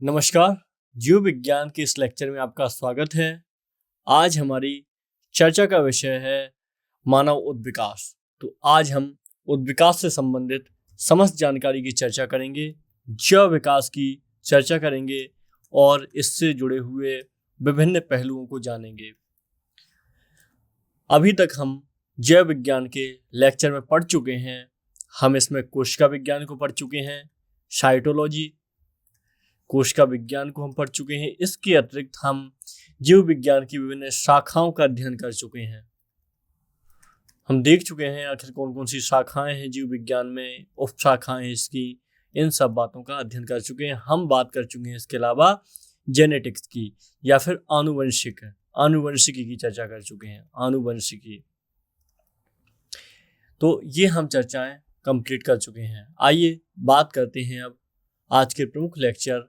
नमस्कार। जीव विज्ञान के इस लेक्चर में आपका स्वागत है। आज हमारी चर्चा का विषय है मानव उद्विकास। तो आज हम उद्विकास से संबंधित समस्त जानकारी की चर्चा करेंगे, जैव विकास की चर्चा करेंगे और इससे जुड़े हुए विभिन्न पहलुओं को जानेंगे। अभी तक हम जैव विज्ञान के लेक्चर में पढ़ चुके हैं। हम इसमें कोशिका विज्ञान को पढ़ चुके हैं, साइटोलॉजी, कोशिका विज्ञान को हम पढ़ चुके हैं। इसके अतिरिक्त हम जीव विज्ञान की विभिन्न शाखाओं का अध्ययन कर चुके हैं। हम देख चुके हैं आखिर कौन कौन सी शाखाएं हैं जीव विज्ञान में, उप शाखाएं इसकी, इन सब बातों का अध्ययन कर चुके हैं। हम बात कर चुके हैं इसके अलावा जेनेटिक्स की या फिर आनुवंशिकी की चर्चा कर चुके हैं। आनुवंशिकी, तो ये हम चर्चाएं कंप्लीट कर चुके हैं। आइए बात करते हैं अब आज के प्रमुख lecture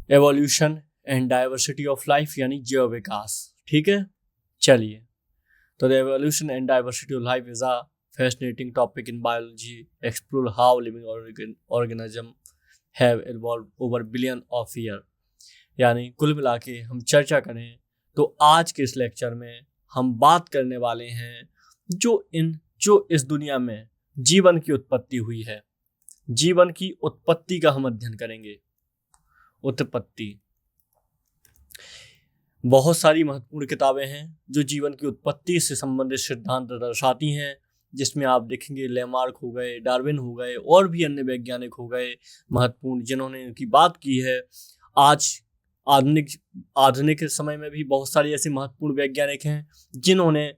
evolution and diversity of life यानी जैव विकास। ठीक है, चलिए। तो the evolution and diversity of life is a fascinating topic in biology. Explore how living organism have evolved over billion of years. यानी कुल मिला के हम चर्चा करें तो आज के इस लेक्चर में हम बात करने वाले हैं जो इस दुनिया में जीवन की उत्पत्ति हुई है। जीवन की उत्पत्ति का हम अध्ययन करेंगे। उत्पत्ति, बहुत सारी महत्वपूर्ण किताबें हैं जो जीवन की उत्पत्ति से संबंधित सिद्धांत दर्शाती हैं, जिसमें आप देखेंगे लेमार्क हो गए, डार्विन हो गए और भी अन्य वैज्ञानिक हो गए महत्वपूर्ण, जिन्होंने इनकी बात की है। आज आधुनिक समय में भी बहुत सारे ऐसे महत्वपूर्ण वैज्ञानिक हैं जिन्होंने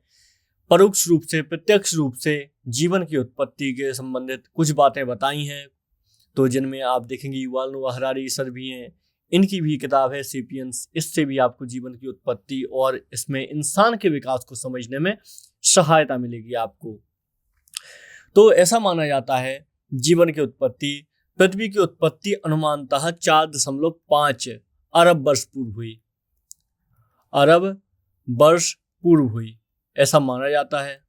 परोक्ष रूप से, प्रत्यक्ष रूप से जीवन की उत्पत्ति के संबंधित कुछ बातें बताई हैं। तो जिनमें आप देखेंगे युval नोआ हरारी सर भी हैं, इनकी भी किताब है सेपियंस। इससे भी आपको जीवन की उत्पत्ति और इसमें इंसान के विकास को समझने में सहायता मिलेगी आपको। तो ऐसा माना जाता है जीवन की उत्पत्ति, पृथ्वी की उत्पत्ति अनुमानतः 4.5 अरब वर्ष पूर्व हुई, ऐसा माना जाता है।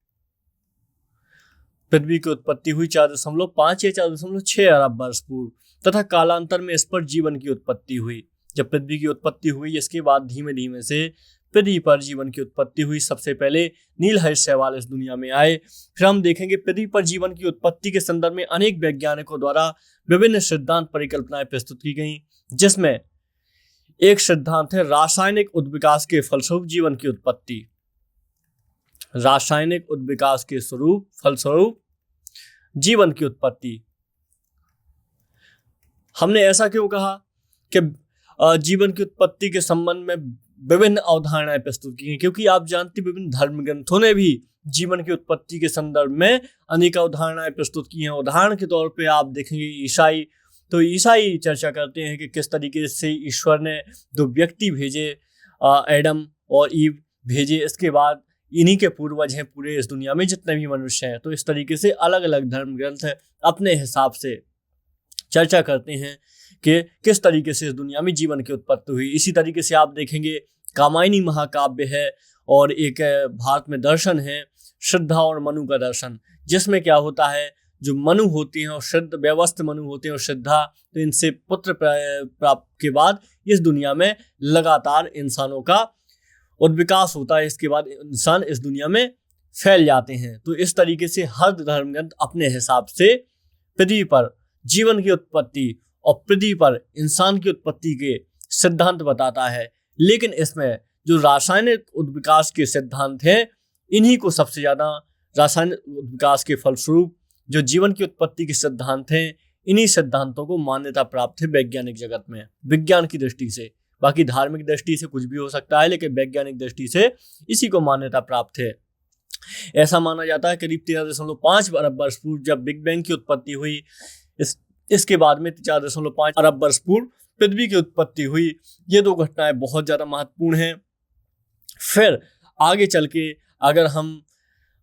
पृथ्वी की उत्पत्ति हुई 4.5 या 4.6 अरब वर्ष पूर्व, तथा कालांतर में इस पर जीवन की उत्पत्ति हुई। जब पृथ्वी की उत्पत्ति हुई, इसके बाद धीमे धीमे से पृथ्वी पर जीवन की उत्पत्ति हुई। सबसे पहले नीलहर्ष शैवाल इस दुनिया में आए। फिर हम देखेंगे पृथ्वी पर जीवन की उत्पत्ति के संदर्भ में अनेक वैज्ञानिकों द्वारा विभिन्न सिद्धांत परिकल्पनाएं प्रस्तुत की गई, जिसमें एक सिद्धांत है रासायनिक उद्विकास के फलस्वरूप जीवन की उत्पत्ति। रासायनिक उद्विकास के फलस्वरूप जीवन की उत्पत्ति। हमने ऐसा क्यों कहा कि जीवन की उत्पत्ति के संबंध में विभिन्न अवधारणाएं प्रस्तुत की हैं? क्योंकि आप जानते हैं विभिन्न धर्म ग्रंथों ने भी जीवन की उत्पत्ति के संदर्भ में अनेक अवधारणाएं प्रस्तुत की हैं। उदाहरण के तौर पे आप देखेंगे ईसाई चर्चा करते हैं कि किस तरीके से ईश्वर ने 2 व्यक्ति भेजे, एडम और ईव भेजे। इसके बाद इन्हीं के पूर्वज हैं पूरे इस दुनिया में जितने भी मनुष्य हैं। तो इस तरीके से अलग अलग धर्म ग्रंथ अपने हिसाब से चर्चा करते हैं कि किस तरीके से इस दुनिया में जीवन की उत्पत्ति हुई। इसी तरीके से आप देखेंगे कामायनी महाकाव्य है और एक भारत में दर्शन है श्रद्धा और मनु का दर्शन, जिसमें क्या होता है, जो मनु होती हैं और श्रद्धा, व्यवस्थ मनु होते हैं और श्रद्धा, तो इनसे पुत्र प्राप्त के बाद इस दुनिया में लगातार इंसानों का उद्विकास होता है। इसके बाद इंसान इस दुनिया में फैल जाते हैं। तो इस तरीके से हर धर्म ग्रंथ अपने हिसाब से पृथ्वी पर जीवन की उत्पत्ति और पृथ्वी पर इंसान की उत्पत्ति के सिद्धांत बताता है। लेकिन इसमें जो रासायनिक उद्विकास के सिद्धांत हैं, इन्हीं को सबसे ज्यादा, रासायनिक उद्विकास के फलस्वरूप जो जीवन की उत्पत्ति के सिद्धांत हैं, इन्हीं सिद्धांतों को मान्यता प्राप्त है वैज्ञानिक जगत में, विज्ञान की दृष्टि से। बाकी धार्मिक दृष्टि से कुछ भी हो सकता है, लेकिन वैज्ञानिक दृष्टि से इसी को मान्यता प्राप्त है। ऐसा माना जाता है करीब 13.5 अरब वर्ष पूर्व जब बिग बैंग की उत्पत्ति हुई, इसके बाद में 4.5 अरब वर्ष पूर्व पृथ्वी की उत्पत्ति हुई। ये 2 घटनाएं बहुत ज्यादा महत्वपूर्ण हैं। फिर आगे चल के अगर हम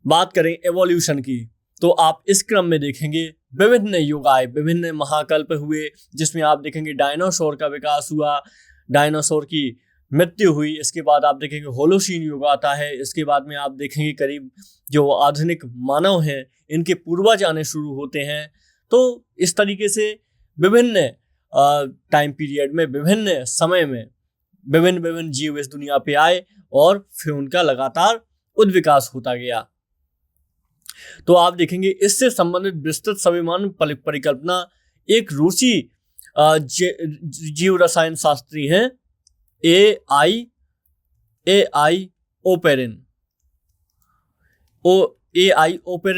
बात करें एवोल्यूशन की, तो आप इस क्रम में देखेंगे विभिन्न युग आए, विभिन्न महाकल्प हुए, जिसमें आप देखेंगे डायनासोर का विकास हुआ, डायनासोर की मृत्यु हुई। इसके बाद आप देखेंगे होलोसीन युग आता है। इसके बाद में आप देखेंगे करीब जो आधुनिक मानव हैं, इनके पूर्वज आने शुरू होते हैं। तो इस तरीके से विभिन्न टाइम पीरियड में, विभिन्न समय में विभिन्न जीव इस दुनिया पे आए और फिर उनका लगातार उद्विकास होता गया। तो आप देखेंगे इससे संबंधित विस्तृत स्वाभिमान परिकल्पना एक रूसी जीव रसायन शास्त्री हैं ए.आई. ओपेरिन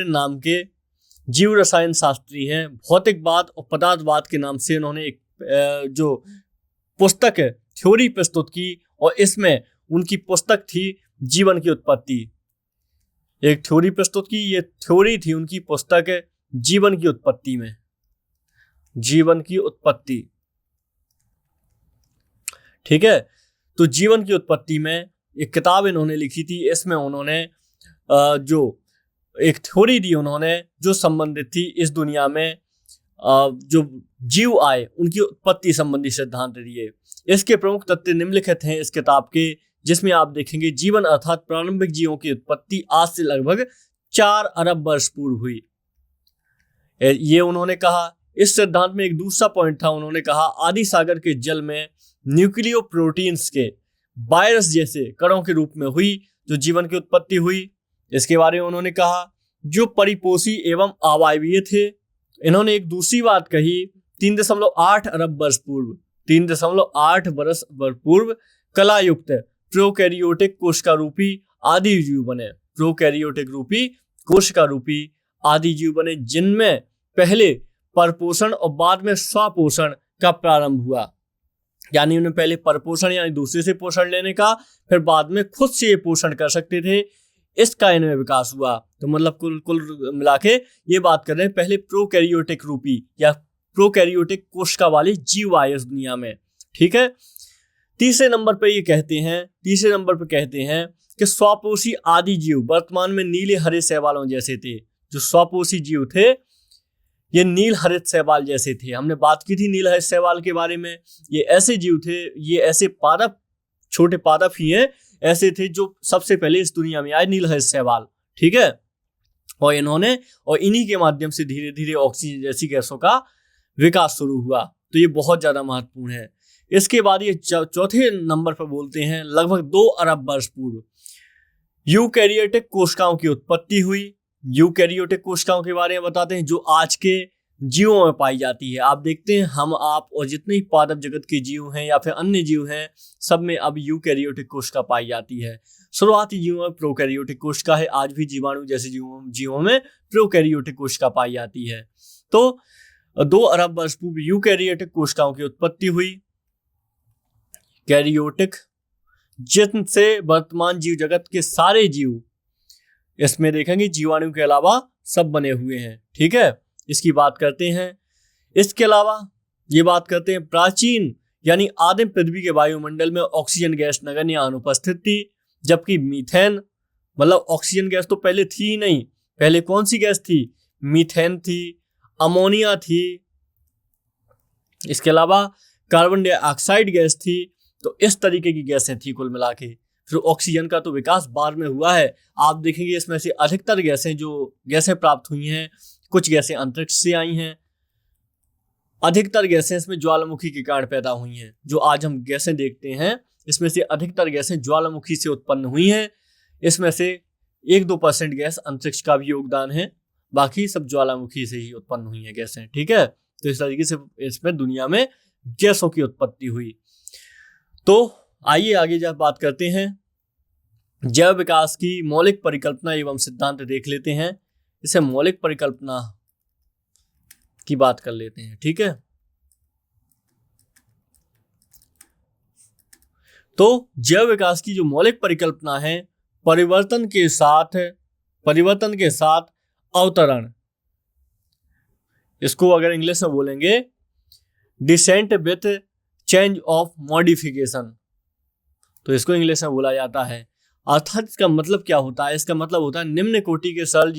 नाम के जीव रसायन शास्त्री हैं। भौतिकवाद और पदार्थवाद के नाम से उन्होंने एक जो पुस्तक है थ्योरी प्रस्तुत की, और इसमें उनकी पुस्तक थी जीवन की उत्पत्ति। एक थ्योरी प्रस्तुत की, ये थ्योरी थी उनकी पुस्तक है जीवन की उत्पत्ति में, जीवन की उत्पत्ति। ठीक है, तो जीवन की उत्पत्ति में एक किताब इन्होंने लिखी थी। इसमें उन्होंने जो एक थ्योरी दी उन्होंने जो संबंधित थी इस दुनिया में जो जीव आए उनकी उत्पत्ति संबंधी सिद्धांत दिए। इसके प्रमुख तथ्य निम्नलिखित हैं इस किताब के, जिसमें आप देखेंगे जीवन अर्थात प्रारंभिक जीवों की उत्पत्ति आज से लगभग 4 अरब वर्ष पूर्व हुई। ये उन्होंने कहा। इस सिद्धांत में एक दूसरा पॉइंट था, उन्होंने कहा आदि सागर के जल में न्यूक्लियो प्रोटीन्स के वायरस जैसे कणों के रूप में हुई जो जीवन की उत्पत्ति हुई। इसके बारे में उन्होंने कहा जो परिपोषी एवं अवायवीय थे। इन्होंने एक दूसरी बात कही 3.8 अरब वर्ष पूर्व, 3.8 वर्ष पूर्व कलायुक्त प्रोकैरियोटिक कोशिका रूपी आदि जीव बने। प्रोकैरियोटिक रूपी कोशिका रूपी आदि जीव बने, जिनमें पहले परपोषण और बाद में स्वपोषण का प्रारंभ हुआ। यानी उन्हें पहले परपोषण यानी दूसरे से पोषण लेने का, फिर बाद में खुद से ये पोषण कर सकते थे, इसका इनमें विकास हुआ। तो मतलब कुल मिला के ये बात कर रहे हैं पहले प्रोकैरियोटिक रूपी या प्रोकैरियोटिक कोशिका वाले जीव आए इस दुनिया में। ठीक है, तीसरे नंबर पे कहते हैं कि स्वपोषी आदि जीव वर्तमान में नीले हरे शैवालों जैसे थे। जो स्वपोषी जीव थे ये नील हरित शैवाल जैसे थे। हमने बात की थी नील हरित शैवाल के बारे में। ये ऐसे जीव थे, ये ऐसे पादप, छोटे पादप ही हैं, ऐसे थे जो सबसे पहले इस दुनिया में आए, नील हरित शैवाल। ठीक है, और इन्हीं के माध्यम से धीरे धीरे ऑक्सीजन जैसी गैसों का विकास शुरू हुआ। तो ये बहुत ज्यादा महत्वपूर्ण है। इसके बाद ये चौथे नंबर पर बोलते हैं लगभग 2 अरब वर्ष पूर्व यूकैरियोटिक कोशिकाओं की उत्पत्ति हुई। यूकैरियोटिक कोशिकाओं के बारे में बताते हैं जो आज के जीवों में पाई जाती है। आप देखते हैं हम आप और जितने ही पादप जगत के जीव हैं या फिर अन्य जीव हैं, सब में अब यूकैरियोटिक कोशिका पाई जाती है। शुरुआती जीवों में प्रोकैरियोटिक कोशिका है, आज भी जीवाणु जैसे जीवों में प्रोकैरियोटिक कोशिका पाई जाती है। तो 2 अरब वर्ष पूर्व यूकैरियोटिक कोशिकाओं की उत्पत्ति हुई। कैरियोटिक, जिनसे वर्तमान जीव जगत के सारे जीव, इसमें देखेंगे जीवाणु के अलावा सब बने हुए हैं। ठीक है, इसकी बात करते हैं। इसके अलावा ये बात करते हैं प्राचीन यानी आदिम पृथ्वी के वायुमंडल में ऑक्सीजन गैस नगण्य अनुपस्थित थी, जबकि मीथेन, मतलब ऑक्सीजन गैस तो पहले थी ही नहीं। पहले कौन सी गैस थी? मीथेन थी, अमोनिया थी, इसके अलावा कार्बन डाइऑक्साइड गैस थी। तो इस तरीके की गैसें थी कुल मिला के। फिर ऑक्सीजन का तो विकास बाद में हुआ है। आप देखेंगे इसमें से अधिकतर गैसें जो गैसें प्राप्त हुई हैं, कुछ गैसें अंतरिक्ष से आई हैं, अधिकतर गैसें इसमें ज्वालामुखी के कारण पैदा हुई हैं। जो आज हम गैसें देखते हैं इसमें से अधिकतर गैसें ज्वालामुखी से उत्पन्न हुई हैं। इसमें से 1-2% गैस अंतरिक्ष का भी योगदान है, बाकी सब ज्वालामुखी से ही उत्पन्न हुई हैं गैसें। ठीक है, तो इस तरीके से इसमें दुनिया में गैसों की उत्पत्ति हुई। तो आइए आगे जब बात करते हैं जैव विकास की मौलिक परिकल्पना एवं सिद्धांत देख लेते हैं। इसे मौलिक परिकल्पना की बात कर लेते हैं। ठीक है, तो जैव विकास की जो मौलिक परिकल्पना है, परिवर्तन के साथ अवतरण, इसको अगर इंग्लिश में बोलेंगे descent with change of modification, तो इसको इंग्लिश में बोला जाता है। अर्थात इसका मतलब क्या होता है? इसका मतलब होता है निम्न कोटि के सरल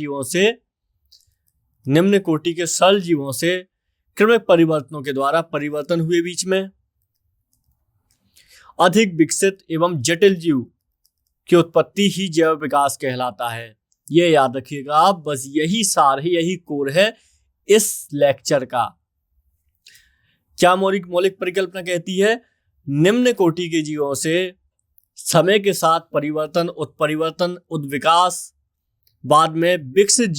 जीवों से क्रमिक परिवर्तनों के द्वारा परिवर्तन हुए बीच में अधिक विकसित एवं जटिल जीव की उत्पत्ति ही जैव विकास कहलाता है। ये याद रखिएगा आप, बस यही सार है, यही कोर है इस लेक्चर का। क्या मौलिक मौलिक परिकल्पना कहती है? निम्न कोटि के जीवों से समय के साथ परिवर्तन, उत्परिवर्तन, उद्विकास, बाद में विकसित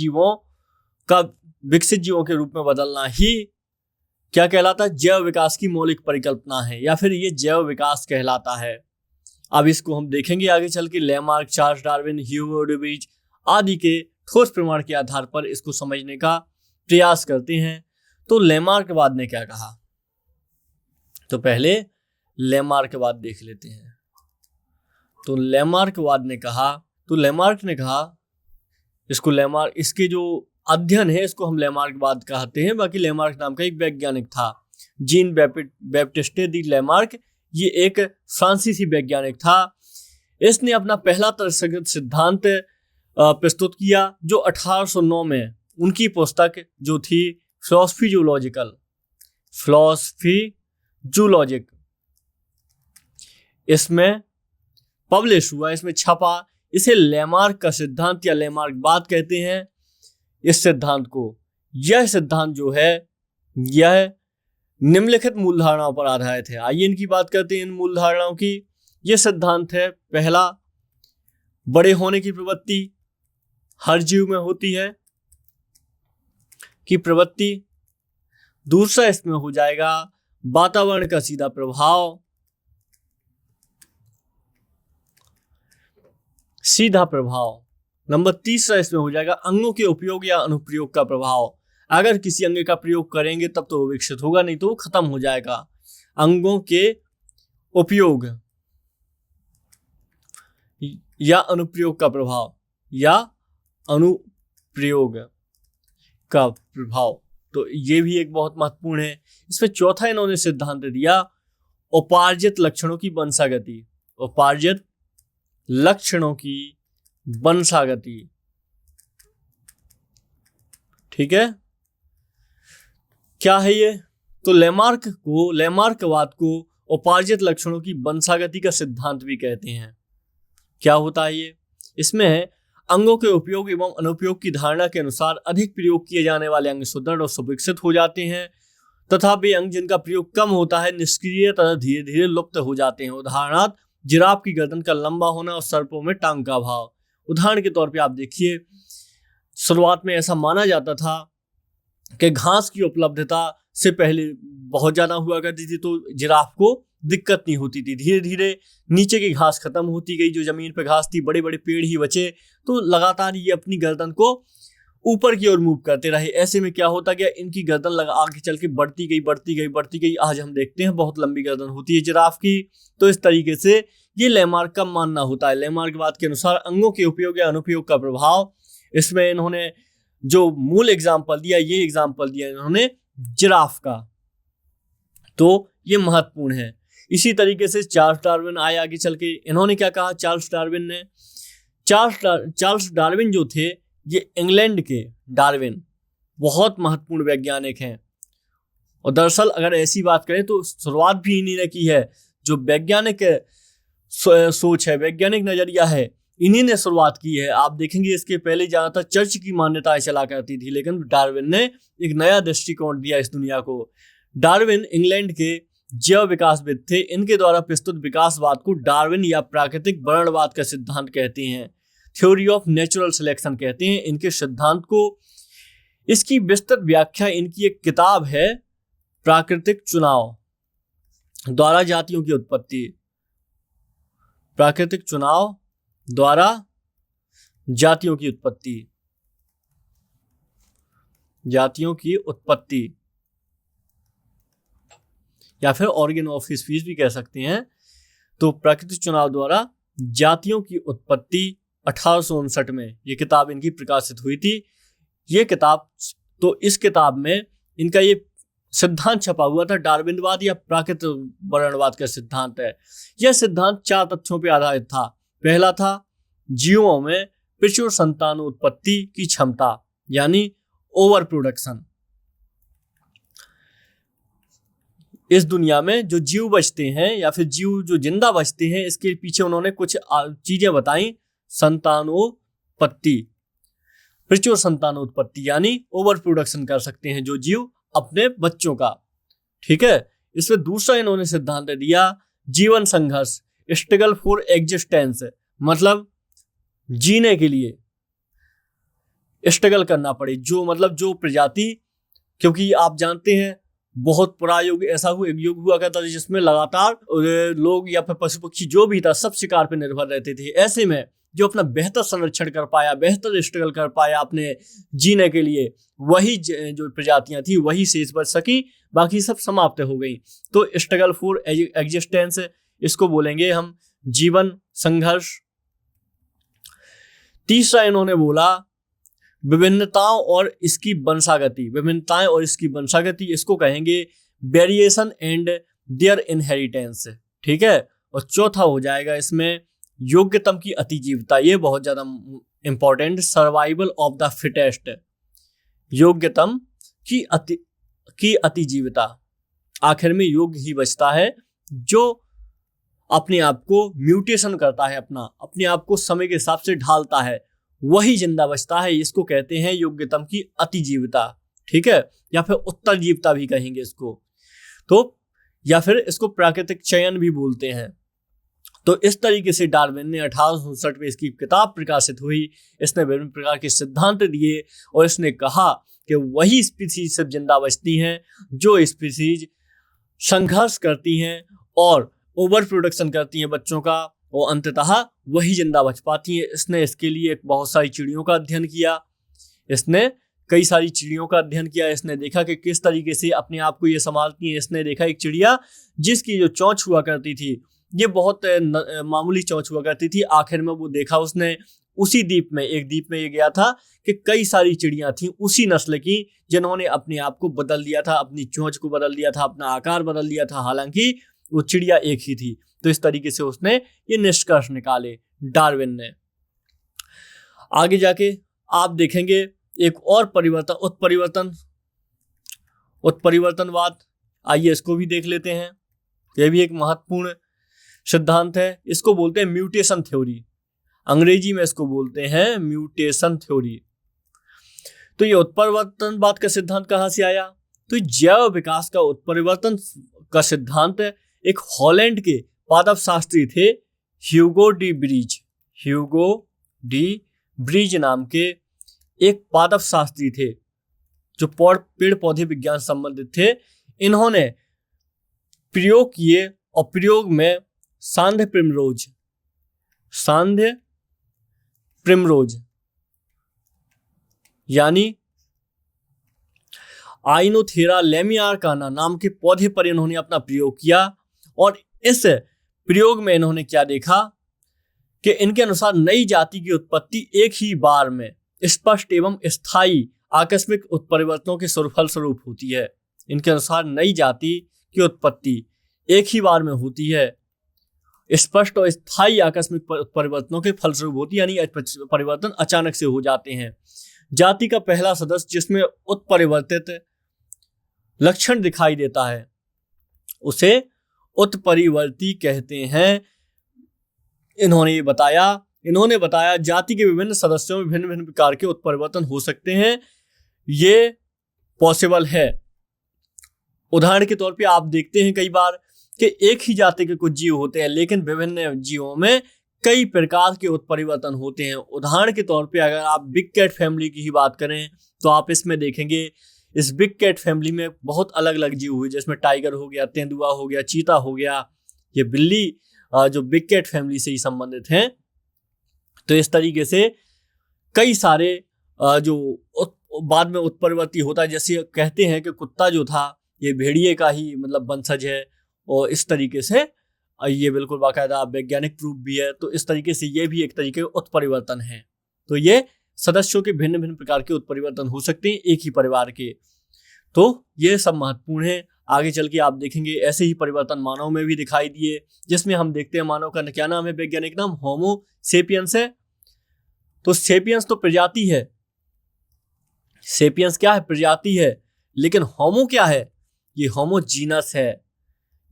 जीवों के रूप में बदलना ही क्या कहलाता है? जैव विकास की मौलिक परिकल्पना है, या फिर ये जैव विकास कहलाता है। अब इसको हम देखेंगे आगे चल के। लेमार्क, चार्ल्स डार्विन, ह्यूगो डेविड आदि के ठोस प्रमाण के आधार पर इसको समझने का प्रयास करते हैं। तो लेमार्कवाद ने क्या कहा? तो पहले लेमार्कवाद देख लेते हैं। तो लेमार्कवाद ने कहा, इसके जो अध्ययन है इसको हम लेमार्कवाद कहते हैं। बाकी लेमार्क नाम का एक वैज्ञानिक था, जीन बैप्टिस्टे दी लेमार्क। ये एक फ्रांसीसी वैज्ञानिक था। इसने अपना पहला तर्कसंगत सिद्धांत प्रस्तुत किया, जो 1809 में उनकी पुस्तक जो थी फिलॉसफी जूलॉजिक, इसमें पब्लिश हुआ, इसमें छपा। इसे लेमार्क का सिद्धांत या लेमार्कवाद कहते हैं। इस सिद्धांत को, यह सिद्धांत जो है यह निम्नलिखित मूल धारणाओं पर आधारित है। आइए इनकी बात करते हैं, इन मूल धारणाओं की। यह सिद्धांत है, पहला, बड़े होने की प्रवृत्ति हर जीव में होती है की प्रवृत्ति। दूसरा इसमें हो जाएगा वातावरण का सीधा प्रभाव, नंबर तीसरा इसमें हो जाएगा अंगों के उपयोग या अनुप्रयोग का प्रभाव। अगर किसी अंग का प्रयोग करेंगे तब तो वो विकसित होगा, नहीं तो वो खत्म हो जाएगा। अंगों के उपयोग या अनुप्रयोग का प्रभाव, तो ये भी एक बहुत महत्वपूर्ण है। इसमें चौथा इन्होंने सिद्धांत दिया उपार्जित लक्षणों की वंशागति। ठीक है, क्या है ये? तो लेमार्कवाद को उपार्जित लक्षणों की वंशागति का सिद्धांत भी कहते हैं। क्या होता है ये? इसमें है अंगों के उपयोग एवं अनुपयोग की धारणा के अनुसार अधिक प्रयोग किए जाने वाले अंग सुदृढ़ और सुविकसित हो जाते हैं, तथा वे अंग जिनका प्रयोग कम होता है निष्क्रिय तथा धीरे धीरे लुप्त हो जाते हैं। उदाहरणार्थ जिराफ की गर्दन का लंबा होना और सर्पों में टांग का अभाव। उदाहरण के तौर पे आप देखिए, शुरुआत में ऐसा माना जाता था कि घास की उपलब्धता से पहले बहुत ज्यादा हुआ करती थी, तो जिराफ को दिक्कत नहीं होती थी। धीरे धीरे नीचे की घास खत्म होती गई, जो जमीन पे घास थी बड़े बड़े पेड़ ही बचे, तो लगातार ये अपनी गर्दन को ऊपर की ओर मूव करते रहे। ऐसे में क्या होता गया, इनकी गर्दन आगे चल के बढ़ती गई। आज हम देखते हैं बहुत लंबी गर्दन होती है जिराफ की। तो इस तरीके से ये लेमार्क का मानना होता है। लेमार्कवाद के अनुसार अंगों के उपयोग या अनुपयोग का प्रभाव, इसमें इन्होंने जो मूल एग्जाम्पल दिया, ये एग्जाम्पल दिया इन्होंने जिराफ का, तो ये महत्वपूर्ण है। इसी तरीके से चार्ल्स डार्विन आए आगे चल के। इन्होंने क्या कहा? चार्ल्स डार्विन जो थे, ये इंग्लैंड के डार्विन बहुत महत्वपूर्ण वैज्ञानिक हैं। और दरअसल अगर ऐसी बात करें तो शुरुआत भी इन्हीं ने की है। जो वैज्ञानिक सोच है, वैज्ञानिक नजरिया है, इन्हीं ने शुरुआत की है। आप देखेंगे इसके पहले ज्यादातर चर्च की मान्यताएं चला करती थी, लेकिन डार्विन ने एक नया दृष्टिकोण दिया इस दुनिया को। डार्विन इंग्लैंड के जैव विकासविद थे। इनके द्वारा प्रस्तुत विकासवाद को डार्विन या प्राकृतिक वर्णवाद का सिद्धांत कहते हैं, थ्योरी ऑफ नेचुरल सिलेक्शन कहते हैं इनके सिद्धांत को। इसकी विस्तृत व्याख्या इनकी एक किताब है, प्राकृतिक चुनाव द्वारा जातियों की उत्पत्ति। प्राकृतिक चुनाव द्वारा जातियों की उत्पत्ति या फिर ऑर्गन ऑफ स्पीशीज भी कह सकते हैं। तो प्राकृतिक चुनाव द्वारा जातियों की उत्पत्ति 1859 में ये किताब इनकी प्रकाशित हुई थी। ये किताब, तो इस किताब में इनका ये सिद्धांत छपा हुआ था, डार्विनवाद या प्राकृतिक वर्णवाद का सिद्धांत है। यह सिद्धांत 4 तथ्यों पर आधारित था। पहला था जीवों में प्रचुर संतानोत्पत्ति की क्षमता, यानी ओवर प्रोडक्शन। इस दुनिया में जो जीव बचते हैं या फिर जीव जो जिंदा बचते हैं, इसके पीछे उन्होंने कुछ चीजें बताई। संतानोत्पत्ति, प्रचुर संतानोत्पत्ति, यानी ओवर प्रोडक्शन कर सकते हैं जो जीव अपने बच्चों का। ठीक है। इसमें दूसरा इन्होंने सिद्धांत दिया जीवन संघर्ष, स्ट्रगल फॉर एग्जिस्टेंस, मतलब जीने के लिए स्ट्रगल करना पड़े। जो प्रजाति, क्योंकि आप जानते हैं बहुत पुराना युग ऐसा एक युग हुआ करता था जिसमें लगातार लोग या फिर पशु पक्षी जो भी था सब शिकार पर निर्भर रहते थे। ऐसे में जो अपना बेहतर संरक्षण कर पाया, बेहतर स्ट्रगल कर पाया अपने जीने के लिए, वही जो प्रजातियां थी वही शेष बच सकी, बाकी सब समाप्त हो गई। तो स्ट्रगल फॉर एग्जिस्टेंस इसको बोलेंगे हम जीवन संघर्ष। तीसरा इन्होंने बोला विभिन्नताएं और इसकी वंशागति, इसको कहेंगे वेरिएशन एंड देयर इनहेरिटेंस, ठीक है। और चौथा हो जाएगा इसमें योग्यतम की अतिजीवता, ये बहुत ज्यादा important, survival of the fittest, योग्यतम की अतिजीवता। आखिर में योग्य ही बचता है जो अपने आप को म्यूटेशन करता है, अपने आप को समय के हिसाब से ढालता है, वही जिंदा बचता है। इसको कहते हैं योग्यतम की अतिजीवता, ठीक है, या फिर उत्तरजीवता भी कहेंगे इसको, तो या फिर इसको प्राकृतिक चयन भी बोलते हैं। तो इस तरीके से डार्विन ने 1859 में इसकी किताब प्रकाशित हुई। इसने विभिन्न प्रकार के सिद्धांत दिए और इसने कहा कि वही स्पीसीज सब जिंदा बचती हैं जो स्पीसीज संघर्ष करती हैं और ओवर प्रोडक्शन करती हैं बच्चों का, और अंततः वही जिंदा बच पाती हैं। इसने इसके लिए बहुत सारी चिड़ियों का अध्ययन किया, इसने देखा कि किस तरीके से अपने आप को ये संभालती हैं। इसने देखा एक चिड़िया जिसकी जो चोंच हुआ करती थी ये बहुत मामूली चोंच हुआ करती थी। आखिर में वो देखा उसने उसी एक द्वीप में ये गया था कि कई सारी चिड़ियां थी उसी नस्ल की जिन्होंने अपने आप को बदल लिया था, अपनी चोंच को बदल लिया था, अपना आकार बदल लिया था, हालांकि वो चिड़िया एक ही थी। तो इस तरीके से उसने ये निष्कर्ष निकाले डार्विन ने। आगे जाके आप देखेंगे एक और उत्परिवर्तनवाद, आइए इसको भी देख लेते हैं। यह भी एक महत्वपूर्ण सिद्धांत है। इसको बोलते हैं म्यूटेशन थ्योरी, अंग्रेजी में इसको बोलते हैं म्यूटेशन थ्योरी। तो ये उत्परिवर्तनवाद का सिद्धांत कहां से आया? तो जैव विकास का उत्परिवर्तन का सिद्धांत एक हॉलैंड के पादप शास्त्री थे ह्यूगो डी ब्रीज नाम के एक पादप शास्त्री थे जो पेड़ पौधे विज्ञान संबंधित थे। इन्होंने प्रयोग किए और प्रयोग में सांध्य प्रिमरोज यानी आइनोथेरा लेमियारकाना नाम के पौधे पर इन्होंने अपना प्रयोग किया। और इस प्रयोग में इन्होंने क्या देखा कि इनके अनुसार नई जाति की उत्पत्ति एक ही बार में स्पष्ट एवं स्थायी आकस्मिक उत्परिवर्तनों के फलस्वरूप होती है। इनके अनुसार नई जाति की उत्पत्ति एक ही बार में होती है, स्पष्ट और स्थायी आकस्मिक परिवर्तनों के फलस्वरूप होती है, यानी परिवर्तन अचानक से हो जाते हैं। जाति का पहला सदस्य जिसमें उत्परिवर्तित लक्षण दिखाई देता है उसे उत्परिवर्ती कहते हैं। इन्होंने बताया जाति के विभिन्न सदस्यों में भिन्न भिन्न प्रकार के उत्परिवर्तन हो सकते हैं, ये पॉसिबल है। उदाहरण के तौर पे आप देखते हैं कई बार कि एक ही जाति के कुछ जीव होते हैं लेकिन विभिन्न जीवों में कई प्रकार के उत्परिवर्तन होते हैं। उदाहरण के तौर पे अगर आप बिग कैट फैमिली की ही बात करें तो आप इसमें देखेंगे इस बिग कैट फैमिली में बहुत अलग अलग जीव हुए, जिसमें टाइगर हो गया, तेंदुआ हो गया, चीता हो गया। ये बिल्ली जो बिग कैट फैमिली से ही संबंधित हैं। तो इस तरीके से कई सारे जो बाद में उत्परिवर्ती होता है, जैसे कहते हैं कि कुत्ता जो था ये भेड़िए का ही मतलब वंशज है, और इस तरीके से ये बिल्कुल बाकायदा वैज्ञानिक प्रूफ भी है। तो इस तरीके से ये भी एक तरीके का उत्परिवर्तन है। तो ये सदस्यों के भिन्न भिन्न प्रकार के उत्परिवर्तन हो सकते हैं एक ही परिवार के। तो ये सब महत्वपूर्ण है। आगे चल के आप देखेंगे ऐसे ही परिवर्तन मानव में भी दिखाई दिए, जिसमें हम देखते हैं मानव का क्या नाम है, वैज्ञानिक नाम होमो सेपियंस है। तो सेपियंस तो प्रजाति है, सेपियंस क्या है, प्रजाति है। लेकिन होमो क्या है, ये होमो जीनस है।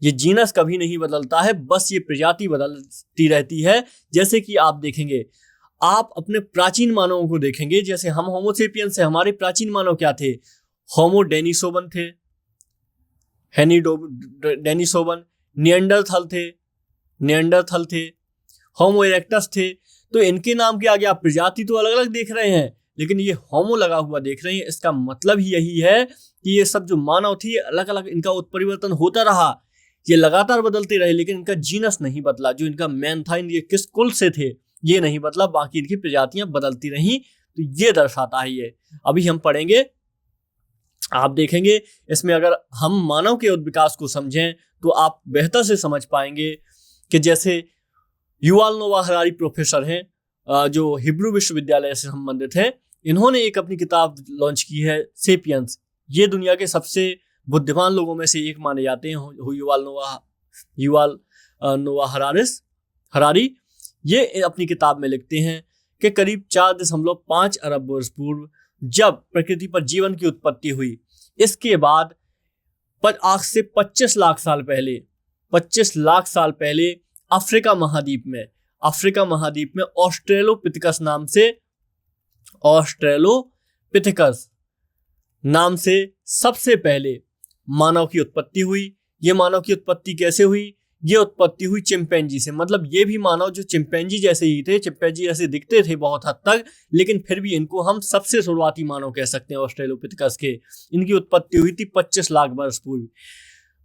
ये जीनस कभी नहीं बदलता है, बस ये प्रजाति बदलती रहती है। जैसे कि आप देखेंगे, आप अपने प्राचीन मानवों को देखेंगे, जैसे हम होमो सेपियंस है, हमारे प्राचीन मानव क्या थे, होमो डेनिसोवन थे, डेनिसोवन, नियंडरथल थे, होमो इरेक्टस थे। तो इनके नाम के आगे आप प्रजाति तो अलग अलग देख रहे हैं, लेकिन ये होमो लगा हुआ देख रहे हैं। इसका मतलब ही यही है कि ये सब जो मानव थे अलग अलग इनका उत्परिवर्तन होता रहा, ये लगातार बदलते रहे, लेकिन इनका जीनस नहीं बदला। जो इनका मैन था, ये किस कुल से थे ये नहीं बदला, बाकी इनकी प्रजातियां बदलती रहीं। तो ये दर्शाता है ये। अभी हम पढ़ेंगे, आप देखेंगे इसमें अगर हम मानव के विकास को समझें तो आप बेहतर से समझ पाएंगे कि जैसे युवाल नोआ हरारी प्रोफेसर हैं, जो हिब्रू विश्वविद्यालय से संबंधित हैं, इन्होंने एक अपनी किताब लॉन्च की है, सेपियंस। ये दुनिया के सबसे बुद्धिमान लोगों में से एक माने जाते हैं, युवाल नोआ हरारी। ये अपनी किताब में लिखते हैं कि करीब 4.5 अरब वर्ष पूर्व जब प्रकृति पर जीवन की उत्पत्ति हुई, इसके बाद आज से 25 लाख साल पहले अफ्रीका महाद्वीप में ऑस्ट्रेलोपिथेकस नाम से सबसे पहले मानव की उत्पत्ति हुई। ये मानव की उत्पत्ति कैसे हुई? ये उत्पत्ति हुई चिंपैंजी से। मतलब ये भी मानव जो चिंपैंजी जैसे ही थे, चिंपैंजी जैसे दिखते थे बहुत हद तक, लेकिन फिर भी इनको हम सबसे शुरुआती मानव कह सकते हैं ऑस्ट्रेलोपिथेकस के। इनकी उत्पत्ति हुई थी 25 लाख वर्ष पूर्व।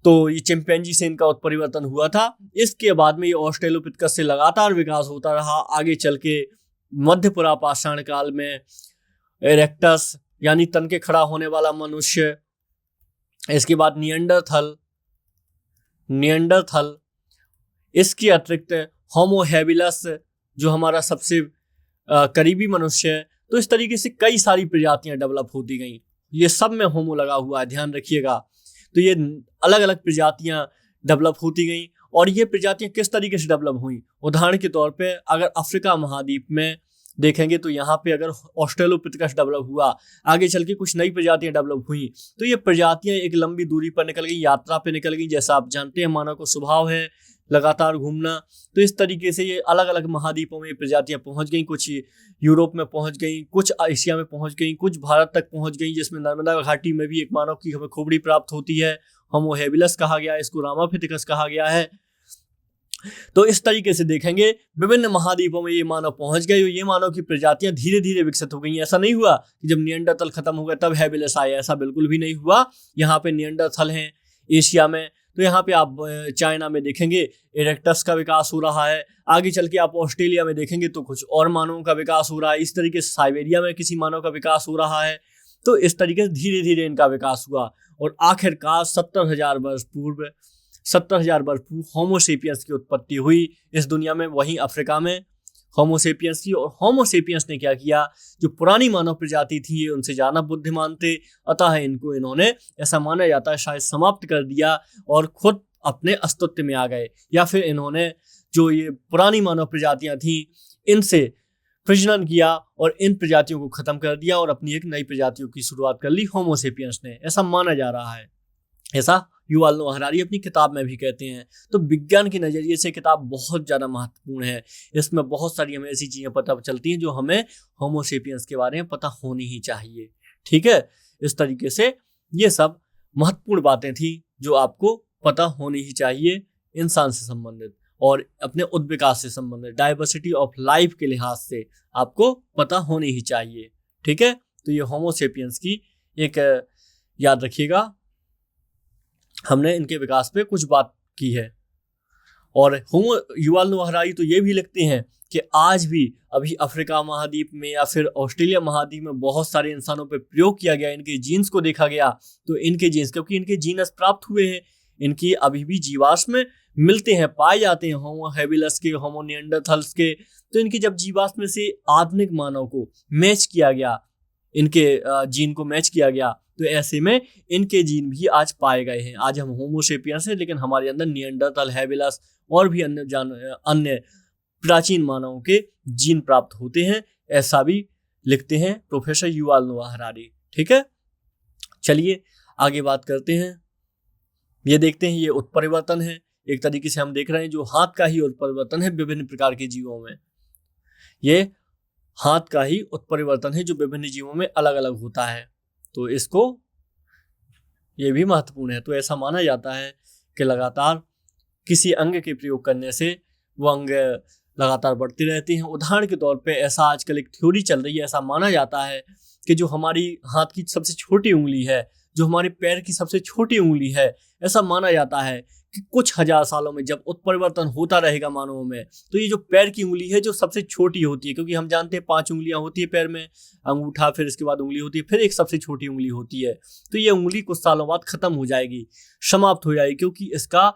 तो ये चिंपैंजी से इनका उत्परिवर्तन हुआ था। इसके बाद में ये ऑस्ट्रेलोपिथेकस से लगातार विकास होता रहा। आगे चल के मध्य पुरापाषाण काल में इरेक्टस यानी तन के खड़ा होने वाला मनुष्य, इसके बाद नियंडरथल, इसके अतिरिक्त होमो हैबिलस जो हमारा सबसे करीबी मनुष्य है। तो इस तरीके से कई सारी प्रजातियां डेवलप होती गई। ये सब में होमो लगा हुआ है, ध्यान रखिएगा। तो ये अलग अलग प्रजातियां डेवलप होती गई। और ये प्रजातियां किस तरीके से डेवलप हुई? उदाहरण के तौर पे अगर अफ्रीका महाद्वीप में देखेंगे तो यहाँ पे अगर ऑस्ट्रेलोपिथेकस डेवलप हुआ, आगे चल के कुछ नई प्रजातियां डेवलप हुई, तो ये प्रजातियां एक लंबी दूरी पर निकल गई, यात्रा पे निकल गई। जैसा आप जानते हैं मानव को स्वभाव है लगातार घूमना। तो इस तरीके से ये अलग अलग महाद्वीपों में प्रजातियां पहुंच गई। कुछ यूरोप में पहुंच गई, कुछ एशिया में पहुंच गई, कुछ भारत तक पहुंच गई, जिसमें नर्मदा घाटी में भी एक मानव की हमें खोपड़ी प्राप्त होती है। होमो हैबिलस कहा गया है, इसको रामाफिथिकस कहा गया है। तो इस तरीके से देखेंगे विभिन्न महाद्वीपों में ये मानव पहुंच गए। ये मानव की प्रजातियां धीरे धीरे विकसित हो गई। ऐसा नहीं हुआ कि जब नियंडरथल खत्म हो गया तब हैबिलस आए, ऐसा बिल्कुल भी नहीं हुआ। यहाँ पे नियंडरथल हैं एशिया में, तो यहाँ पे आप चाइना में देखेंगे इरेक्टस का विकास हो रहा है। आगे चल के आप ऑस्ट्रेलिया में देखेंगे तो कुछ और मानवों का विकास हो रहा है। इस तरीके से साइबेरिया में किसी मानव का विकास हो रहा है। तो इस तरीके से धीरे धीरे इनका विकास हुआ और आखिरकार 70,000 वर्ष पूर्व होमोसेपियंस की उत्पत्ति हुई इस दुनिया में, वहीं अफ्रीका में होमोसेपियंस की। और होमोसेपियंस ने क्या किया? जो पुरानी मानव प्रजाति थी ये उनसे ज्यादा बुद्धिमान थे, अतः इन्होंने ऐसा माना जाता है शायद समाप्त कर दिया और खुद अपने अस्तित्व में आ गए। या फिर इन्होंने जो ये पुरानी मानव प्रजातियां थी इनसे प्रजनन किया और इन प्रजातियों को खत्म कर दिया और अपनी एक नई प्रजातियों की शुरुआत कर ली होमोसेपियंस ने, ऐसा माना जा रहा है। ऐसा युवाल नोआ हरारी अपनी किताब में भी कहते हैं। तो विज्ञान के नजरिए से किताब बहुत ज़्यादा महत्वपूर्ण है। इसमें बहुत सारी हमें ऐसी चीज़ें पता चलती हैं जो हमें होमोसेपियंस के बारे में पता होनी ही चाहिए। ठीक है, इस तरीके से ये सब महत्वपूर्ण बातें थी जो आपको पता होनी ही चाहिए इंसान से संबंधित और अपने उद्विकास से संबंधित, डाइवर्सिटी ऑफ लाइफ के लिहाज से आपको पता होनी ही चाहिए। ठीक है, तो ये होमोसेपियंस की एक याद रखिएगा, हमने इनके विकास पे कुछ बात की है। और युवाल नोआ हरारी तो ये भी लिखते हैं कि आज भी अभी अफ्रीका महाद्वीप में या फिर ऑस्ट्रेलिया महाद्वीप में बहुत सारे इंसानों पे प्रयोग किया गया, इनके जीन्स को देखा गया। तो इनके जीन्स, क्योंकि इनके जीनस प्राप्त हुए हैं, इनकी अभी भी जीवाश्म में मिलते हैं, पाए जाते हैं, होमो हैबिलस के, होमो नियंडरथल्स के। तो इनकी जब जीवाश्म से आधुनिक मानव को मैच किया गया, इनके जीन को मैच किया गया, तो ऐसे में इनके जीन भी आज पाए गए हैं। आज हम होमोसेपियंस हैं, लेकिन हमारे अंदर नियंडरथल, हैबिलस और भी अन्य प्राचीन मानवों के जीन प्राप्त होते हैं, ऐसा भी लिखते हैं प्रोफेसर युवाल नोआ हरारी। ठीक है, चलिए आगे बात करते हैं। ये देखते हैं, ये उत्परिवर्तन है। एक तरीके से हम देख रहे हैं जो हाथ का ही उत्परिवर्तन है विभिन्न प्रकार के जीवों में। ये हाथ का ही उत्परिवर्तन है जो विभिन्न जीवों में अलग अलग होता है। तो इसको ये भी महत्वपूर्ण है। तो ऐसा माना जाता है कि लगातार किसी अंग के प्रयोग करने से वो अंग लगातार बढ़ते रहते हैं। उदाहरण के तौर पे ऐसा आजकल एक थ्योरी चल रही है, ऐसा माना जाता है कि जो हमारी हाथ की सबसे छोटी उंगली है, जो हमारे पैर की सबसे छोटी उंगली है, ऐसा माना जाता है कि कुछ हजार सालों में जब उत्परिवर्तन होता रहेगा मानवों में, तो ये जो पैर की उंगली है जो सबसे छोटी होती है, क्योंकि हम जानते हैं 5 उंगलियां होती है पैर में, अंगूठा, फिर इसके बाद उंगली होती है, फिर एक सबसे छोटी उंगली होती है, तो ये उंगली कुछ सालों बाद खत्म हो जाएगी, समाप्त हो जाएगी, क्योंकि इसका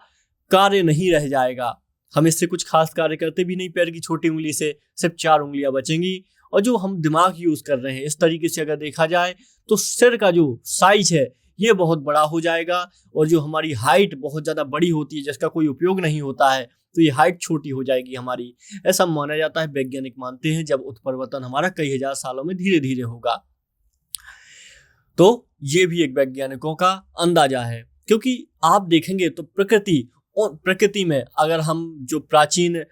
कार्य नहीं रह जाएगा। हम इससे कुछ खास कार्य करते भी नहीं, पैर की छोटी उंगली से सिर्फ 4 उंगलियां बचेंगी। और जो हम दिमाग यूज कर रहे हैं, इस तरीके से अगर देखा जाए तो सिर का जो साइज है ये बहुत बड़ा हो जाएगा, और जो हमारी हाइट बहुत ज्यादा बड़ी होती है जिसका कोई उपयोग नहीं होता है, तो ये हाइट छोटी हो जाएगी हमारी। ऐसा माना जाता है, वैज्ञानिक मानते हैं, जब उत्परिवर्तन हमारा कई हजार सालों में धीरे धीरे होगा। तो ये भी एक वैज्ञानिकों का अंदाजा है, क्योंकि आप देखेंगे तो प्रकृति में अगर हम जो प्राचीन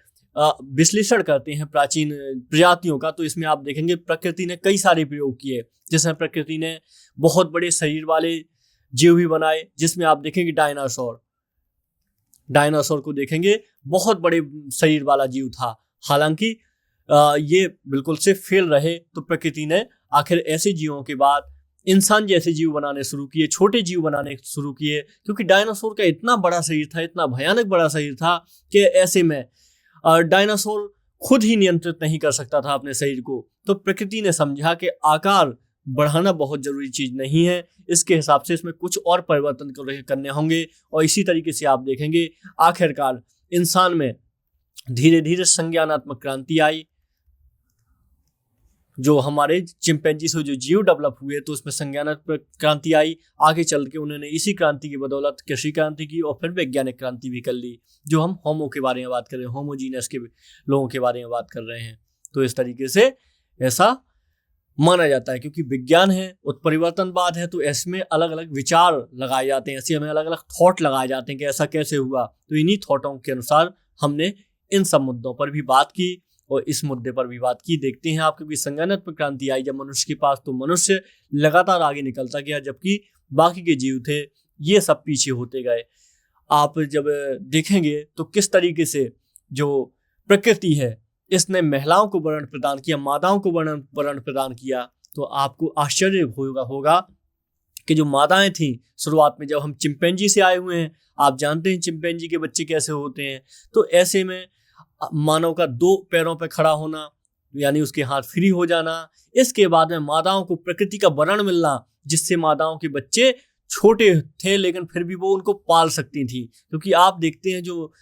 विश्लेषण करते हैं प्राचीन प्रजातियों का, तो इसमें आप देखेंगे प्रकृति ने कई सारे प्रयोग किए। जिसमें प्रकृति ने बहुत बड़े शरीर वाले जीव भी बनाए, जिसमें आप देखेंगे डायनासोर को देखेंगे, बहुत बड़े शरीर वाला जीव था। हालांकि ये बिल्कुल से फेल रहे, तो प्रकृति ने आखिर ऐसे जीवों के बाद इंसान जैसे जीव बनाने शुरू किए, छोटे जीव बनाने शुरू किए, क्योंकि डायनासोर का इतना बड़ा शरीर था, इतना भयानक बड़ा शरीर था कि ऐसे में डायनासोर खुद ही नियंत्रित नहीं कर सकता था अपने शरीर को। तो प्रकृति ने समझा कि आकार बढ़ाना बहुत जरूरी चीज नहीं है, इसके हिसाब से इसमें कुछ और परिवर्तन करने होंगे। और इसी तरीके से आप देखेंगे आखिरकार इंसान में धीरे धीरे संज्ञानात्मक क्रांति आई। जो हमारे चिंपैंजी से जो जीव डेवलप हुए, तो उसमें संज्ञानात्मक क्रांति आई। आगे चल के उन्होंने इसी क्रांति की बदौलत कृषि क्रांति की और फिर वैज्ञानिक क्रांति भी कर ली, जो हम होमो के बारे में बात कर रहे हैं, होमोजीनियस के लोगों के बारे में बात कर रहे हैं। तो इस तरीके से ऐसा माना जाता है, क्योंकि विज्ञान है, उत्परिवर्तनवाद है, तो इसमें अलग अलग विचार लगाए जाते हैं, ऐसे हमें अलग अलग थॉट लगाए जाते हैं कि ऐसा कैसे हुआ। तो इन्हीं थॉटों के अनुसार हमने इन सब मुद्दों पर भी बात की और इस मुद्दे पर भी बात की। देखते हैं आप, क्योंकि संज्ञानात्मक क्रांति आई जब मनुष्य के पास, तो मनुष्य लगातार आगे निकलता गया, जबकि बाकी के जीव थे ये सब पीछे होते गए। आप जब देखेंगे तो किस तरीके से जो प्रकृति है इसने महिलाओं को वर्ण प्रदान किया, मादाओं को वर्ण प्रदान किया, तो आपको आश्चर्य होगा कि जो मादाएं थीं शुरुआत में, जब हम चिंपैंजी से आए हुए हैं, आप जानते हैं चिंपैंजी के बच्चे कैसे होते हैं, तो ऐसे में मानव का 2 पैरों पर खड़ा होना, यानी उसके हाथ फ्री हो जाना, इसके बाद में मादाओं को प्रकृति का वर्ण मिलना, जिससे मादाओं के बच्चे छोटे थे लेकिन फिर भी वो उनको पाल सकती थी। क्योंकि आप देखते हैं जो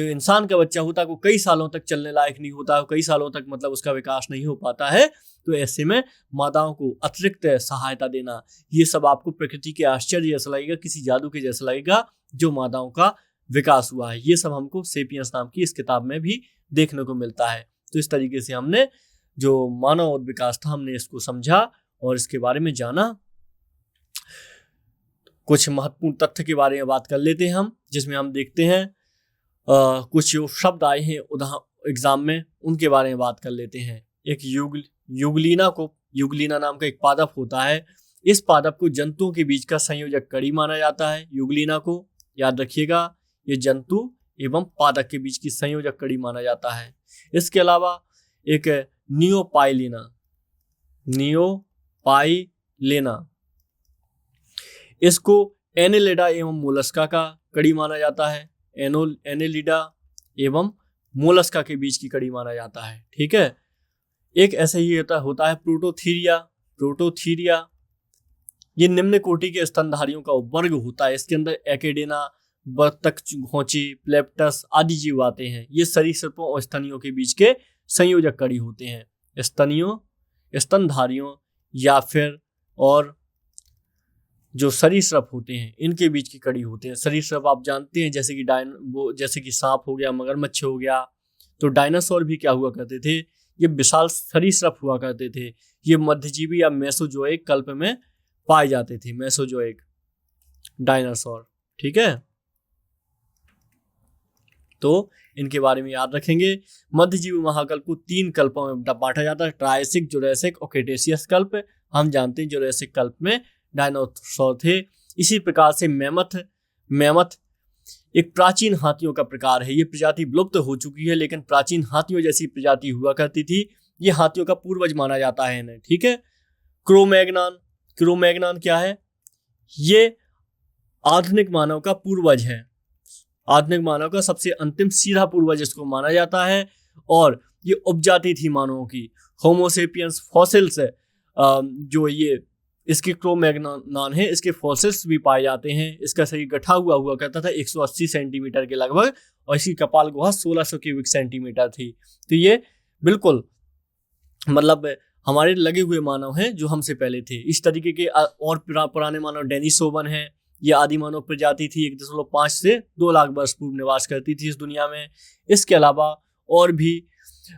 इंसान का बच्चा होता है वो कई सालों तक चलने लायक नहीं होता, कई सालों तक मतलब उसका विकास नहीं हो पाता है। तो ऐसे में मादाओं को अतिरिक्त सहायता देना, ये सब आपको प्रकृति के आश्चर्य जैसा लगेगा, किसी जादू के जैसा लगेगा जो मादाओं का विकास हुआ है। ये सब हमको सेपियंस नाम की इस किताब में भी देखने को मिलता है। तो इस तरीके से हमने जो मानव और विकास था, हमने इसको समझा और इसके बारे में जाना। कुछ महत्वपूर्ण तथ्य के बारे में बात कर लेते हैं हम, जिसमें हम देखते हैं कुछ जो शब्द आए हैं एग्जाम में, उनके बारे में बात कर लेते हैं। एक युगलीना नाम का एक पादप होता है। इस पादप को जंतुओं के बीच का संयोजक कड़ी माना जाता है। युगलीना को याद रखिएगा, ये जंतु एवं पादप के बीच की संयोजक कड़ी माना जाता है। इसके अलावा एक नियोपाइलेना, इसको एनेलिडा एवं मोलस्का का कड़ी माना जाता है। एनेलिडा एवं मोलस्का के बीच की कड़ी माना जाता है। ठीक है, एक ऐसे ही होता है प्रोटोथीरिया। ये निम्न कोटि के स्तनधारियों का वर्ग होता है। इसके अंदर एकेडेना, बतख, घोंची, प्लेप्टस आदि जीव आते हैं। ये सरीसृपों और स्तनियों के बीच के संयोजक कड़ी होते हैं। स्तनधारियों या फिर और जो सरीसृप होते हैं इनके बीच की कड़ी होते हैं। सरीसृप आप जानते हैं, जैसे कि सांप हो गया, मगरमच्छ हो गया। तो डायनासोर भी क्या हुआ करते थे, ये विशाल सरीसृप हुआ करते थे। ये मध्यजीवी या मेसोजोइक कल्प में पाए जाते थे, मेसोजोइक डायनासोर। ठीक है, तो इनके बारे में याद रखेंगे। मध्यजीवी महाकल्प को 3 कल्पों में बांटा जाता है, ट्रायसिक, जुरासिक और क्रेटेशियस कल्प। हम जानते हैं जुरासिक कल्प में डायनासोर थे। इसी प्रकार से मैमथ एक प्राचीन हाथियों का प्रकार है। ये प्रजाति विलुप्त हो चुकी है, लेकिन प्राचीन हाथियों जैसी प्रजाति हुआ करती थी। ये हाथियों का पूर्वज माना जाता है इन्हें, ठीक है। क्रोमैग्नॉन क्या है? ये आधुनिक मानव का पूर्वज है, आधुनिक मानव का सबसे अंतिम सीधा पूर्वज इसको माना जाता है। और ये उपजाति थी मानवों की। होमोसेपियंस फॉसिल्स जो ये इसके क्रोमैग्नॉन है, इसके फॉसिल्स भी पाए जाते हैं। इसका शरीर गठा हुआ करता था 180 सेंटीमीटर के लगभग, और इसकी कपाल गुहा 1600 क्यूबिक सेंटीमीटर थी। तो ये बिल्कुल मतलब हमारे लगे हुए मानव हैं जो हमसे पहले थे। इस तरीके के और पुराने मानव डेनिसोवन हैं। ये आदि मानव प्रजाति थी, 1.5 से 2 लाख वर्ष पूर्व निवास करती थी इस दुनिया में। इसके अलावा और भी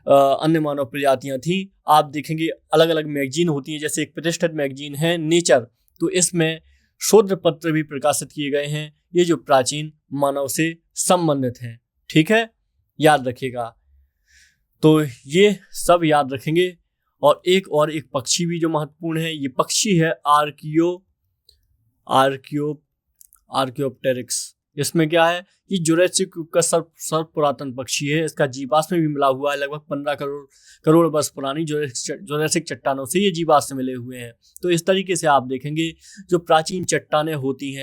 अन्य मानव प्रजातियां थी। आप देखेंगे अलग अलग मैगजीन होती हैं, जैसे एक प्रतिष्ठित मैगजीन है नेचर, तो इसमें शोध पत्र भी प्रकाशित किए गए हैं ये जो प्राचीन मानव से संबंधित हैं, ठीक है, याद रखिएगा। तो ये सब याद रखेंगे। और एक पक्षी भी जो महत्वपूर्ण है, ये पक्षी है आर्कियोप्टेरिक्स। इसमें क्या है, ये जुरासिक युग का सर्व पुरातन पक्षी है। इसका जीवाश्म में भी मिला हुआ है, लगभग 15 करोड़ वर्ष पुरानी जुरासिक चट्टानों से ये जीवाश्म मिले हुए हैं। तो इस तरीके से आप देखेंगे जो प्राचीन चट्टानें होती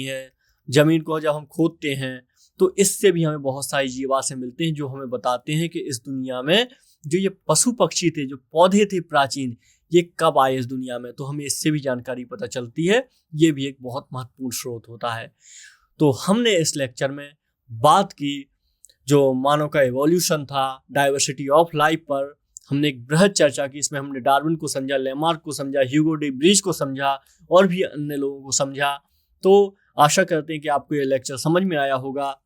हैं, जमीन को जब हम खोदते हैं तो इससे भी हमें बहुत सारे जीवाश्म मिलते हैं जो हमें बताते हैं कि इस दुनिया में जो ये पशु पक्षी थे, जो पौधे थे प्राचीन, ये कब आए इस दुनिया में। तो हमें इससे भी जानकारी पता चलती है। ये भी एक बहुत महत्वपूर्ण स्रोत होता है। तो हमने इस लेक्चर में बात की जो मानव का एवोल्यूशन था, डाइवर्सिटी ऑफ लाइफ पर हमने एक बृहद चर्चा की। इसमें हमने डार्विन को समझा, लेमार्क को समझा, ह्यूगो डी ब्रीज को समझा और भी अन्य लोगों को समझा। तो आशा करते हैं कि आपको ये लेक्चर समझ में आया होगा।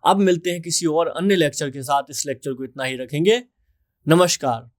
अब मिलते हैं किसी और अन्य लेक्चर के साथ। इस लेक्चर को इतना ही रखेंगे। नमस्कार।